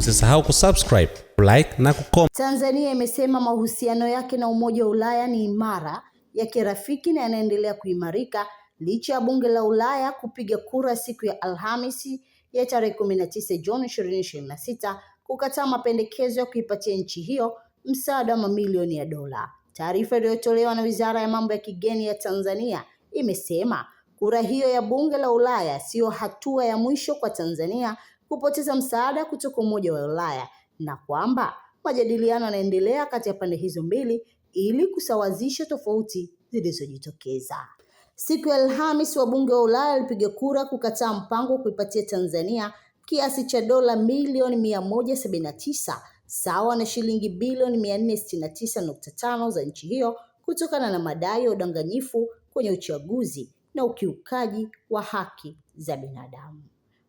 usisahau kusubscribe, like na kucomment. Tanzania imesema mahusiano yake na Umoja wa Ulaya ni imara, ya kirafiki na yanaendelea kuimarika licha ya bunge la Ulaya kupiga kura siku ya Alhamisi ya tarehe 19 Juni 2026 kukataa mapendekezo ya kuipatia nchi hiyo msaada wa mamilioni ya dola. Taarifa iliyotolewa na Wizara ya Mambo ya Kigeni ya Tanzania imesema kura hiyo ya bunge la Ulaya sio hatua ya mwisho kwa Tanzania kupoteza msaada kutoka Umoja wa Ulaya na kwamba majadiliano yanaendelea kati ya pande hizo mbili ili kusawazisha tofauti zilizojitokeza. Siku ya Alhamisi, wabunge wa Ulaya walipiga kura kukataa mpango wa kuipatia Tanzania kiasi cha dola milioni 179 sawa na shilingi bilioni 469.5 za nchi hiyo kutokana na madai ya udanganyifu kwenye uchaguzi na ukiukaji wa haki za binadamu.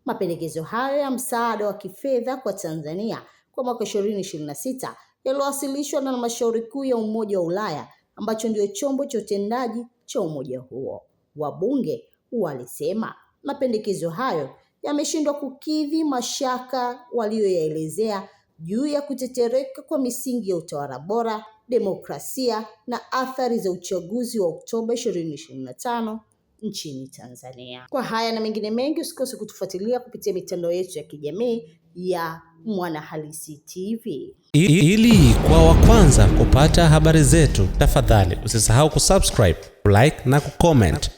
Mapendekezo hayo ya msaada wa kifedha kwa Tanzania kwa mwaka 2026 yaliwasilishwa na Halmashauri Kuu ya Umoja wa Ulaya ambacho ndio chombo cha utendaji cha umoja huo. Wabunge walisema mapendekezo hayo yameshindwa kukidhi mashaka walioyaelezea juu ya kutetereka kwa misingi ya utawala bora, demokrasia na athari za uchaguzi wa Oktoba 2025 nchini Tanzania. Kwa haya na mengine mengi, usikose kutufuatilia kupitia mitandao yetu ya kijamii ya Mwanahalisi TV. Ili kwa wa kwanza kupata habari zetu, tafadhali usisahau kusubscribe, like na kucomment.